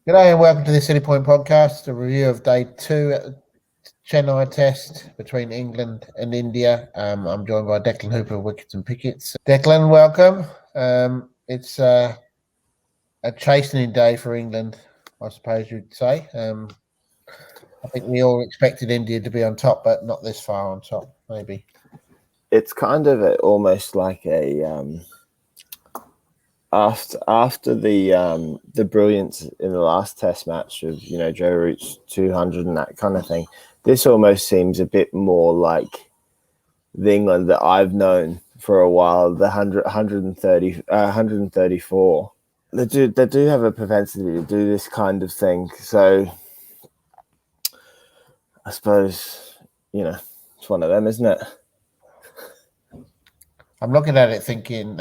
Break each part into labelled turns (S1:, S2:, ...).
S1: G'day and welcome to the City Point podcast, a review of day 2 at the Chennai test between England and India. I'm joined by Declan Hooper of Wickets and Pickets. Declan, welcome. It's a chastening day for England, I suppose you'd say. I think we all expected India to be on top, but not this far on top, maybe.
S2: It's kind of almost like a after the brilliance in the last Test match of Joe Root's 200 and that kind of thing. This almost seems a bit more like the England that I've known for a while. The 134. They do have a propensity to do this kind of thing. So I suppose it's one of them, isn't it?
S1: I was looking at it thinking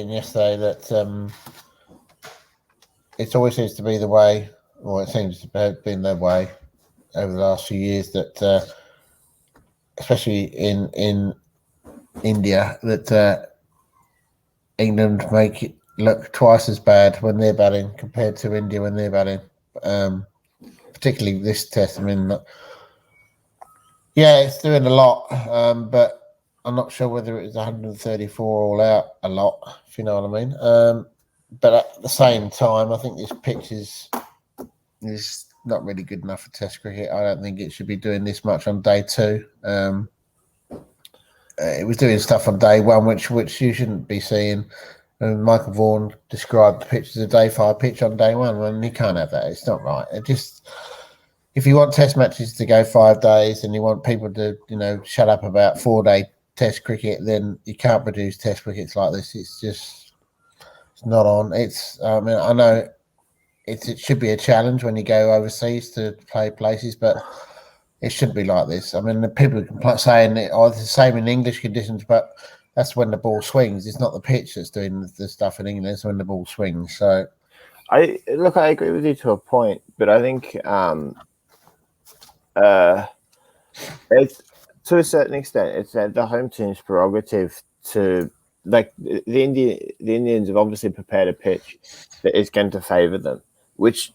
S1: yesterday that it always seems to be the way, or it seems to have been the way over the last few years that, especially in India, that England make it look twice as bad when they're batting compared to India when they're batting. Particularly this test. I mean, it's doing a lot, but I'm not sure whether it was 134 all out a lot, if you know what I mean. But at the same time, I think this pitch is not really good enough for Test cricket. I don't think it should be doing this much on day 2. It was doing stuff on day 1, which you shouldn't be seeing. And Michael Vaughan described the pitch as a day 5 pitch on day 1. Well, you can't have that. It's not right. If you want Test matches to go 5 days and you want people to, shut up about 4-day Test cricket, then you can't produce Test wickets like this. It's not on. I know it should be a challenge when you go overseas to play places, but it shouldn't be like this. I mean, the people are saying it's the same in English conditions, but that's when the ball swings. It's not the pitch that's doing the stuff in England. It's when the ball swings. So,
S2: I agree with you to a point, but I think it's, to a certain extent, it's the home team's prerogative to, the Indians have obviously prepared a pitch that is going to favour them, which,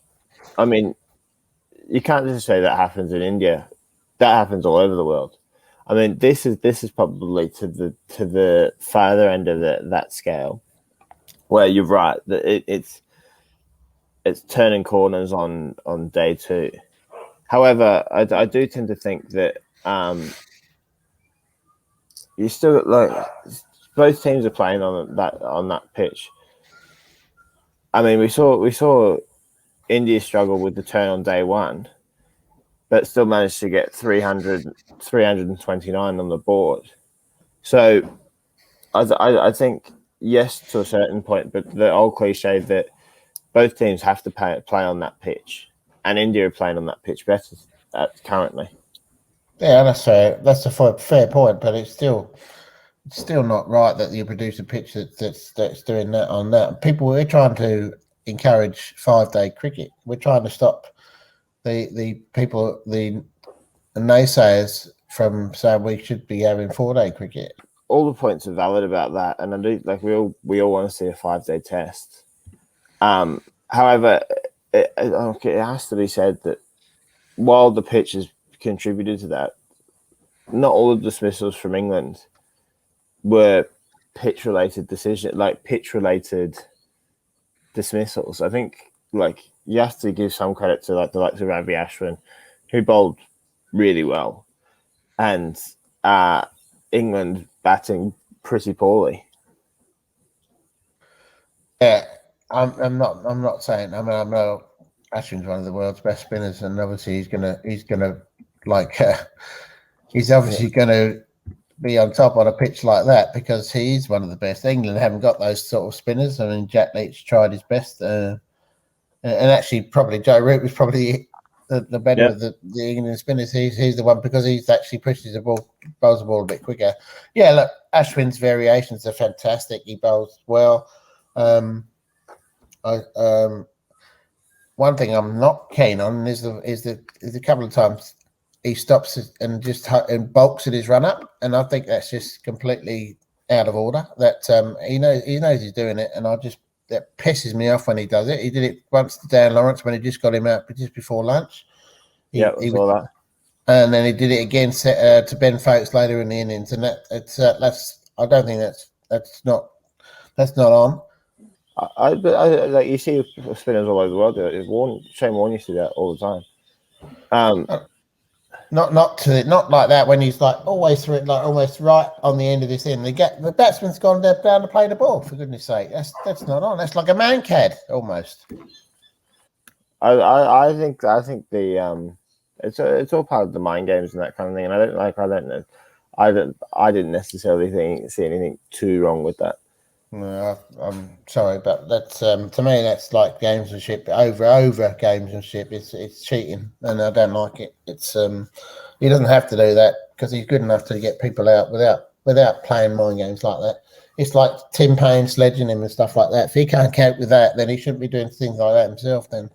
S2: I mean, you can't just say that happens in India. That happens all over the world. I mean, this is probably to the farther end of that scale, where you're right that it's turning corners on day 2. However, I do tend to think that you still both teams are playing on that pitch. I mean, we saw India struggle with the turn on day 1, but still managed to get 329 on the board. So I think yes to a certain point, but the old cliche that both teams have to play on that pitch, and India are playing on that pitch better currently.
S1: Yeah, that's fair. That's a fair point, but it's still not right that you produce a pitch that's doing that on that. We're trying to encourage 5-day cricket. We're trying to stop the people, the naysayers, from saying we should be having 4-day cricket.
S2: All the points are valid about that, and I do we all want to see a 5-day test. However, it has to be said that while the pitch has contributed to that, not all of the dismissals from England were pitch-related dismissals. I think you have to give some credit to the likes of Ravichandran Ashwin, who bowled really well, and England batting pretty poorly.
S1: Yeah, I'm not saying. I know Ashwin's one of the world's best spinners, and obviously he's gonna be on top on a pitch like that because he's one of the best. England haven't got those sort of spinners. I mean, Jack Leach tried his best, and actually probably Joe Root was probably the better of the England spinners. He's the one because he's actually pushes the ball, bowls the ball a bit quicker. Yeah, look, Ashwin's variations are fantastic. He bowls well. One thing I'm not keen on is a couple of times he stops and just bulks at his run up, and I think that's just completely out of order. That he knows he's doing it, and I just that pisses me off when he does it. He did it once to Dan Lawrence when he just got him out just before lunch.
S2: I saw that.
S1: And then he did it again to Ben Folkes later in the innings, and that's I don't think that's not on.
S2: I like you see spinners all over the world do it. Shane Warne used to do that all the time.
S1: Not like that when he's like always through it, like almost right on the end of this end. The batsman's gone down to play the ball. For goodness sake, that's not on. That's like a mancad almost.
S2: I think the it's all part of the mind games and that kind of thing. And I didn't necessarily see anything too wrong with that.
S1: No, I'm sorry, but that's to me that's like gamesmanship over gamesmanship. It's cheating, and I don't like it. It's he doesn't have to do that because he's good enough to get people out without playing mind games like that. It's like Tim Payne sledging him and stuff like that. If he can't cope with that, then he shouldn't be doing things like that himself. Then,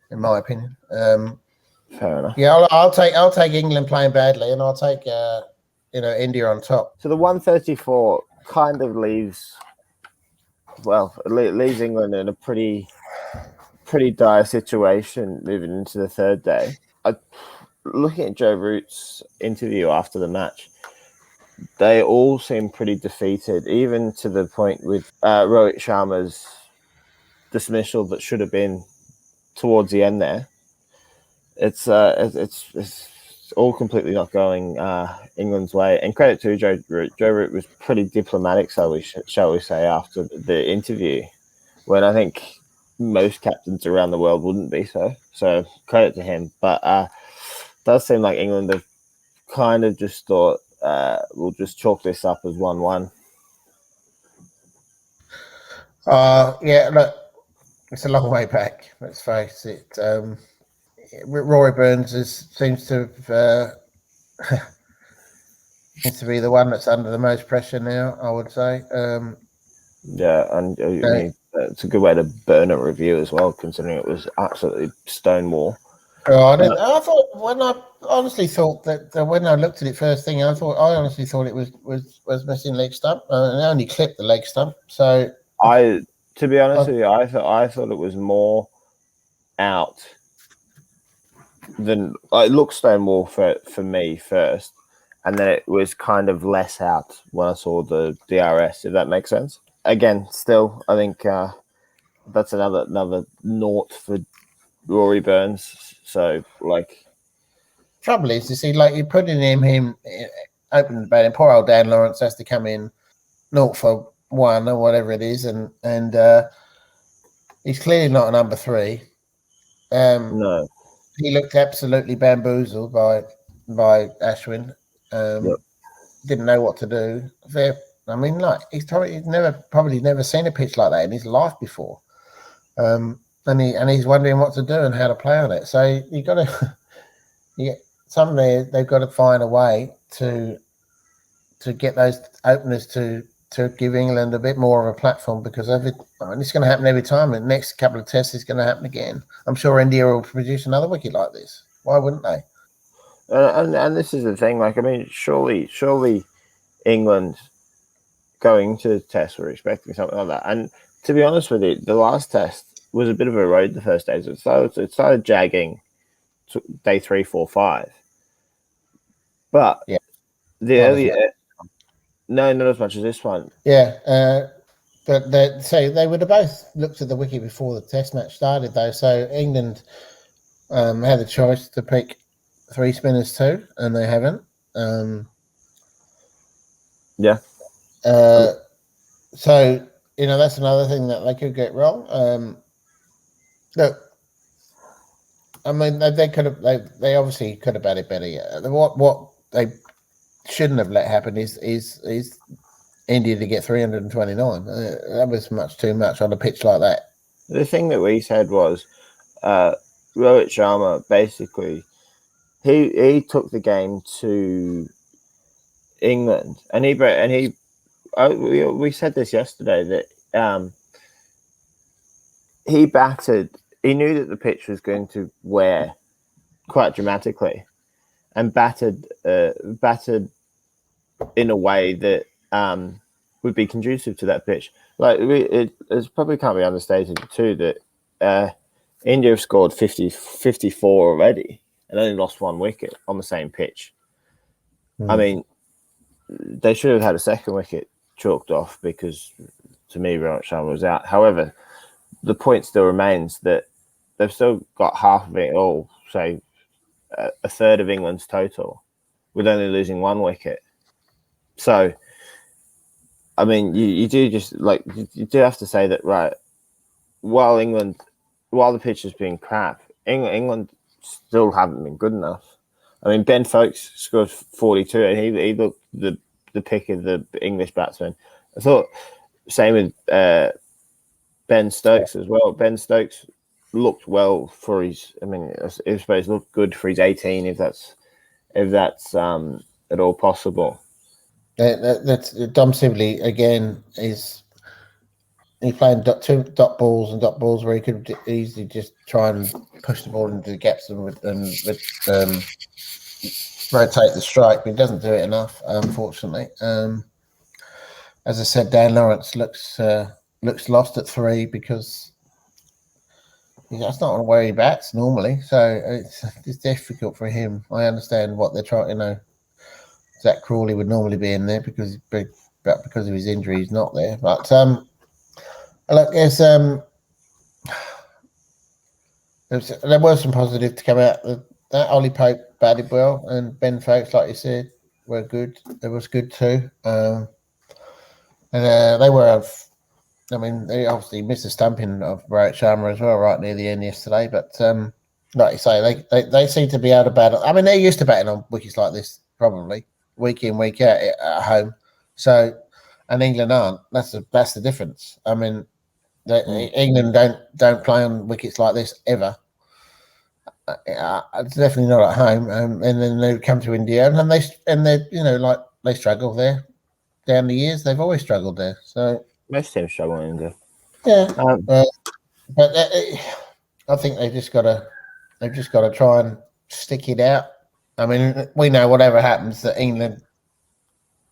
S1: in my opinion,
S2: fair enough.
S1: Yeah, I'll take England playing badly, and I'll take India on top.
S2: So the 134 kind of leaves England in a pretty dire situation moving into the third day. Looking at Joe Root's interview after the match, they all seem pretty defeated, even to the point with Rohit Sharma's dismissal that should have been towards the end there. It's all completely not going England's way. And credit to Joe Root. Joe Root was pretty diplomatic, shall we say, after the interview, when I think most captains around the world wouldn't be so. So credit to him. But it does seem like England have kind of just thought, we'll just chalk this up as 1-1.
S1: Yeah, look, it's a long way back, let's face it. Rory Burns seems to be the one that's under the most pressure now, I would say.
S2: Yeah, and I mean, it's a good way to burn a review as well, considering it was absolutely stonewall.
S1: I honestly thought that when I looked at it first thing, I honestly thought it was missing leg stump, and I only clipped the leg stump. So
S2: to be honest with you, I thought it was more out than it looked stonewall for me first, and then it was kind of less out when I saw the DRS. If that makes sense. Again, still, I think that's another naught for Rory Burns. So,
S1: trouble is, you see, like you're putting him open the batting. Poor old Dan Lawrence has to come in 0 for 1 or whatever it is, and he's clearly not a number 3.
S2: No,
S1: he looked absolutely bamboozled by Ashwin.
S2: Yep.
S1: Didn't know what to do. I mean, like he's probably never seen a pitch like that in his life before, and he's wondering what to do and how to play on it. So you got to, they've got to find a way to get those openers to give England a bit more of a platform, because it's going to happen every time. The next couple of tests is going to happen again. I'm sure India will produce another wicket like this. Why wouldn't they?
S2: And this is the thing. Like, I mean, surely England going to the test were expecting something like that. And to be honest with you, the last test was a bit of a road the first day. So it started jagging day 3, 4, 5. But
S1: yeah,
S2: the earlier. No, not as much as this one.
S1: Yeah, but they would have both looked at the wiki before the test match started, though. So England had the choice to pick 3 spinners too, and they haven't.
S2: Yeah.
S1: So that's another thing that they could get wrong. Look, I mean, they could have. They obviously could have batted better. Yeah. What they shouldn't have let happen is India to get 329. That was much too much on a pitch like that.
S2: The thing that we said was Rohit Sharma basically he took the game to England, and we said this yesterday that he batted. He knew that the pitch was going to wear quite dramatically, and batted in a way that would be conducive to that pitch. Like it probably can't be understated too that India have scored 54 already and only lost 1 wicket on the same pitch. I mean, they should have had a second wicket chalked off because, to me, Ravichandran was out. However, the point still remains that they've still got half of it all, say a third of England's total, with only losing 1 wicket. So, I mean, you do just like you do have to say that, right? While the pitch has been crap, England still haven't been good enough. I mean, Ben Stokes scored 42, and he looked the pick of the English batsman. I thought same with Ben Stokes as well. Ben Stokes looked well for his. I mean, I suppose looked good for his 18, if that's at all possible.
S1: That's Dom Sibley again. He's playing two dot balls where he could easily just try and push the ball into the gaps and rotate the strike, but he doesn't do it enough, unfortunately. As I said, Dan Lawrence looks lost at 3 because that's not where he bats normally, so it's difficult for him. I understand what they're trying. Zach Crawley would normally be in there because of his injury, he's not there. But look, there was some positive to come out. That Ollie Pope batted well, and Ben Stokes, like you said, were good. It was good too, and they were. I mean, they obviously missed a stumping of Ravichandran as well, right near the end yesterday. But like you say, they seem to be able to battle. I mean, they're used to batting on wickets like this, probably week in, week out at home. So, and England aren't. That's the difference. I mean, England don't play on wickets like this ever. It's definitely not at home. And then they come to India, and they struggle there. Down the years, they've always struggled there. So
S2: most teams struggle in India.
S1: Yeah, but I think they've just got to try and stick it out. I mean, we know whatever happens that England,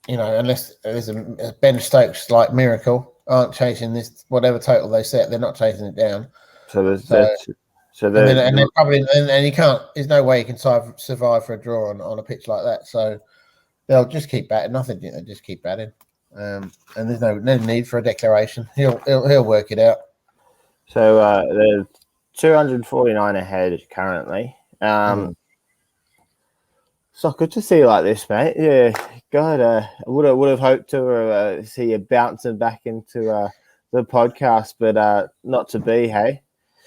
S1: unless there's a Ben Stokes like miracle, aren't chasing this whatever total they set. They're not chasing it down.
S2: So
S1: you can't. There's no way you can survive for a draw on a pitch like that. So they'll just keep batting. I think they just keep batting. And there's no need for a declaration. He'll work it out.
S2: So they're 249 ahead currently. So good to see you like this, mate. Yeah, God, I would have hoped to see you bouncing back into the podcast, but not to be. Hey.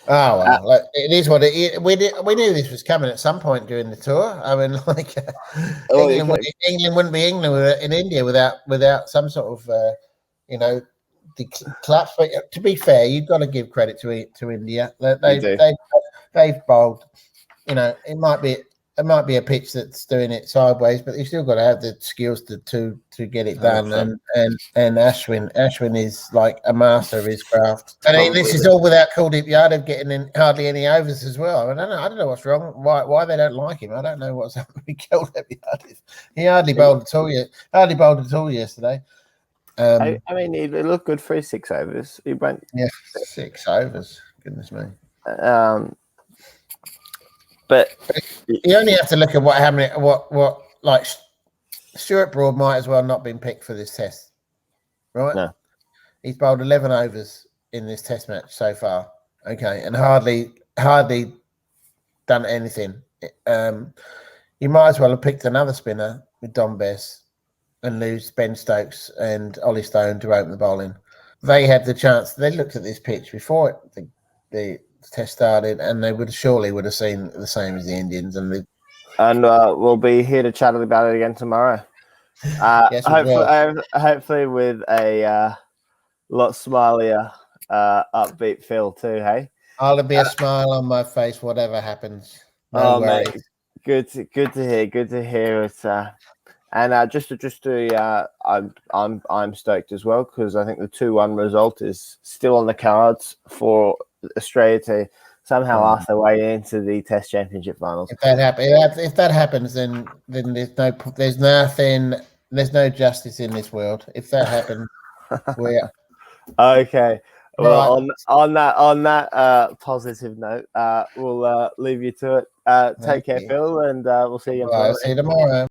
S1: Oh well, it is what it is. We knew this was coming at some point during the tour. I mean, England wouldn't be England in India without some sort of collapse. But to be fair, you've got to give credit to India. They've bowled. It might be a pitch that's doing it sideways, but you've still got to have the skills to get it done. And Ashwin is like a master of his craft. And this is all without Kuldeep Yadav getting in hardly any overs as well. I don't know what's wrong. Why they don't like him? I don't know what's happened with Kuldeep Yadav. He hardly bowled at all yesterday.
S2: I mean, he looked good for his 6 overs. He went
S1: 6 overs. Goodness me.
S2: But
S1: you only have to look at what happened. What like Stuart Broad might as well not been picked for this test, right? No, he's bowled 11 overs in this test match so far. Okay, and hardly done anything. You might as well have picked another spinner with Dom Bess and lose Ben Stokes and Ollie Stone to open the bowling. They had the chance. They looked at this pitch before the test started, and they would have seen the same as the Indians, and
S2: we'll be here to chat about it again tomorrow.
S1: Yes,
S2: hopefully with a lot smilier, upbeat feel too. Hey,
S1: I'll be a smile on my face, whatever happens. No worries.
S2: Mate, good to hear it. And I'm stoked as well because I think the 2-1 result is still on the cards for Australia to somehow ask their way into the Test Championship finals.
S1: If that happens, then there's no justice in this world. If that happens, Yeah.
S2: Okay. Well,
S1: Right.
S2: on that positive note, we'll leave you to it. Take
S1: Thank
S2: care,
S1: you.
S2: Phil, and we'll see you again
S1: Right.
S2: tomorrow.
S1: See you tomorrow.